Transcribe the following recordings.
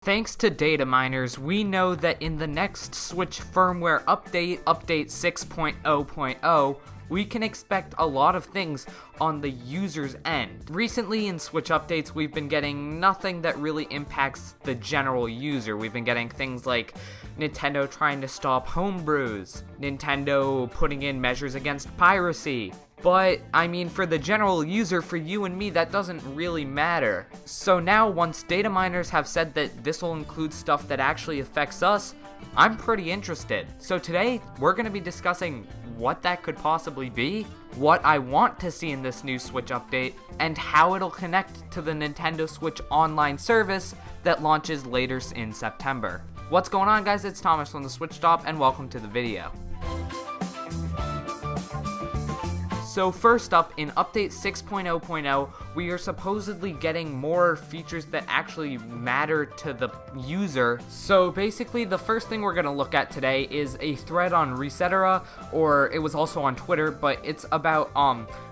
Thanks to data miners, we know that in the next Switch firmware update, update 6.0.0, we can expect a lot of things on the user's end. Recently in Switch updates, we've been getting nothing that really impacts the general user. We've been getting things like Nintendo trying to stop homebrews, Nintendo putting in measures against piracy. But, I mean, for the general user, for you and me, that doesn't really matter. So now, once data miners have said that this will include stuff that actually affects us, I'm pretty interested. So today, we're going to be discussing what that could possibly be, what I want to see in this new Switch update, and how it'll connect to the Nintendo Switch Online service that launches later in September. What's going on, guys? It's Thomas from the Switch Stop, and welcome to the video. So first up, in update 6.0.0, we are supposedly getting more features that actually matter to the user. So basically, the first thing we're going to look at today is a thread on Resetera, or it was also on Twitter, but it's about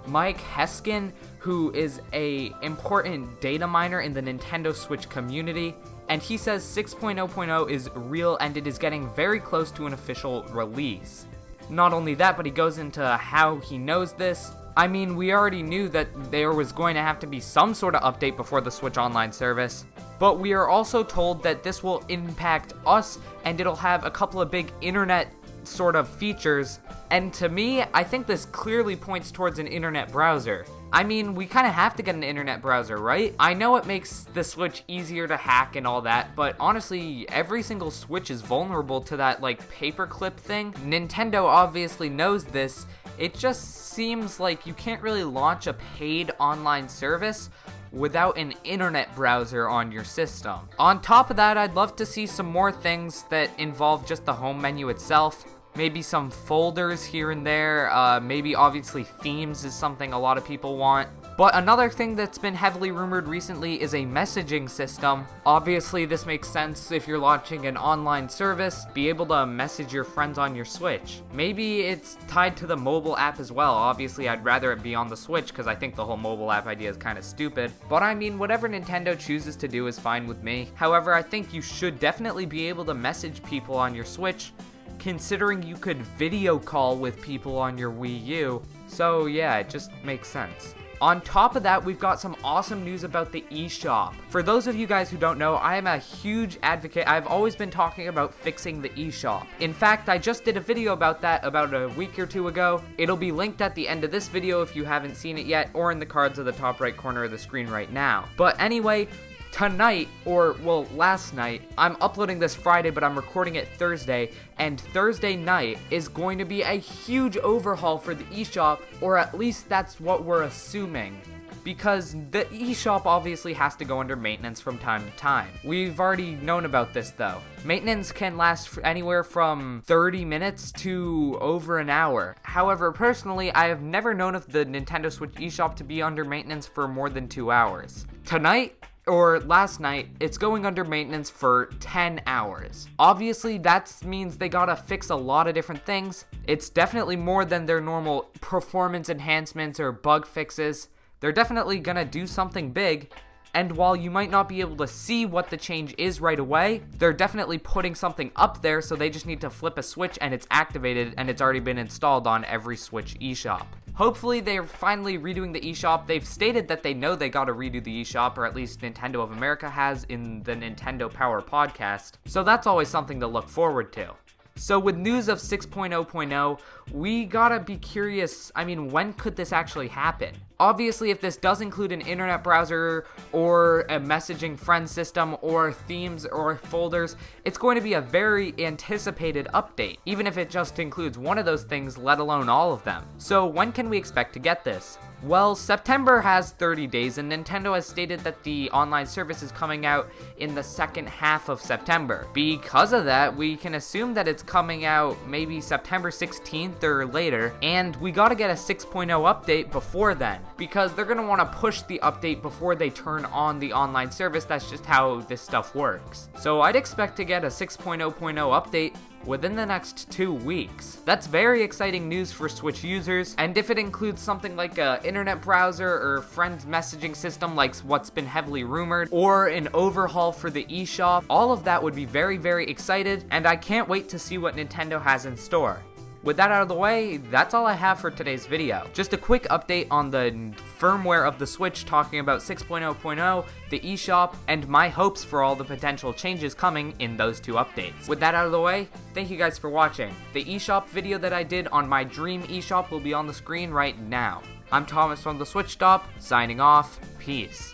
Mike Heskin, who is a important data miner in the Nintendo Switch community. And he says 6.0.0 is real and it is getting very close to an official release. Not only that, but he goes into how he knows this. I mean, we already knew that there was going to have to be some sort of update before the Switch Online service, but we are also told that this will impact us and it'll have a couple of big internet sort of features. And to me, I think this clearly points towards an internet browser. I mean, we kind of have to get an internet browser, right? I know it makes the Switch easier to hack and all that, but honestly, every single Switch is vulnerable to that, like, paperclip thing. Nintendo obviously knows this. It just seems like you can't really launch a paid online service without an internet browser on your system. On top of that, I'd love to see some more things that involve just the home menu itself. Maybe some folders here and there, maybe obviously themes is something a lot of people want. But another thing that's been heavily rumored recently is a messaging system. Obviously this makes sense if you're launching an online service, be able to message your friends on your Switch. Maybe it's tied to the mobile app as well. Obviously I'd rather it be on the Switch because I think the whole mobile app idea is kind of stupid. But I mean, whatever Nintendo chooses to do is fine with me. However, I think you should definitely be able to message people on your Switch, considering you could video call with people on your Wii U. So yeah, it just makes sense. On top of that, we've got some awesome news about the eShop. For those of you guys who don't know, I am a huge advocate. I've always been talking about fixing the eShop. In fact, I just did a video about that about a week or two ago. It'll be linked at the end of this video if you haven't seen it yet, or in the cards of the top right corner of the screen right now. But anyway, tonight, or well, last night, I'm uploading this Friday, but I'm recording it Thursday, and Thursday night is going to be a huge overhaul for the eShop, or at least that's what we're assuming. Because the eShop obviously has to go under maintenance from time to time. We've already known about this though. Maintenance can last anywhere from 30 minutes to over an hour. However, personally, I have never known of the Nintendo Switch eShop to be under maintenance for more than 2 hours. Tonight, or last night, it's going under maintenance for 10 hours. Obviously, that means they gotta fix a lot of different things. It's definitely more than their normal performance enhancements or bug fixes. They're definitely gonna do something big. And while you might not be able to see what the change is right away, they're definitely putting something up there, so they just need to flip a switch and it's activated and it's already been installed on every Switch eShop. Hopefully they're finally redoing the eShop. They've stated that they know they gotta redo the eShop, or at least Nintendo of America has in the Nintendo Power podcast. So that's always something to look forward to. So with news of 6.0.0, we gotta be curious, I mean, when could this actually happen? Obviously, if this does include an internet browser, or a messaging friend system, or themes, or folders, it's going to be a very anticipated update, even if it just includes one of those things, let alone all of them. So when can we expect to get this? Well, September has 30 days, and Nintendo has stated that the online service is coming out in the second half of September. Because of that, we can assume that it's coming out maybe September 16th or later, and we gotta get a 6.0 update before then. because they're going to want to push the update before they turn on the online service. That's just how this stuff works. So I'd expect to get a 6.0.0 update within the next 2 weeks. That's very exciting news for Switch users, and if it includes something like an internet browser or friends messaging system like what's been heavily rumored, or an overhaul for the eShop, all of that would be very, very excited, and I can't wait to see what Nintendo has in store. With that out of the way, that's all I have for today's video. Just a quick update on the firmware of the Switch, talking about 6.0.0, the eShop, and my hopes for all the potential changes coming in those 2 updates. With that out of the way, thank you guys for watching. The eShop video that I did on my dream eShop will be on the screen right now. I'm Thomas from the Switch Stop, signing off. Peace.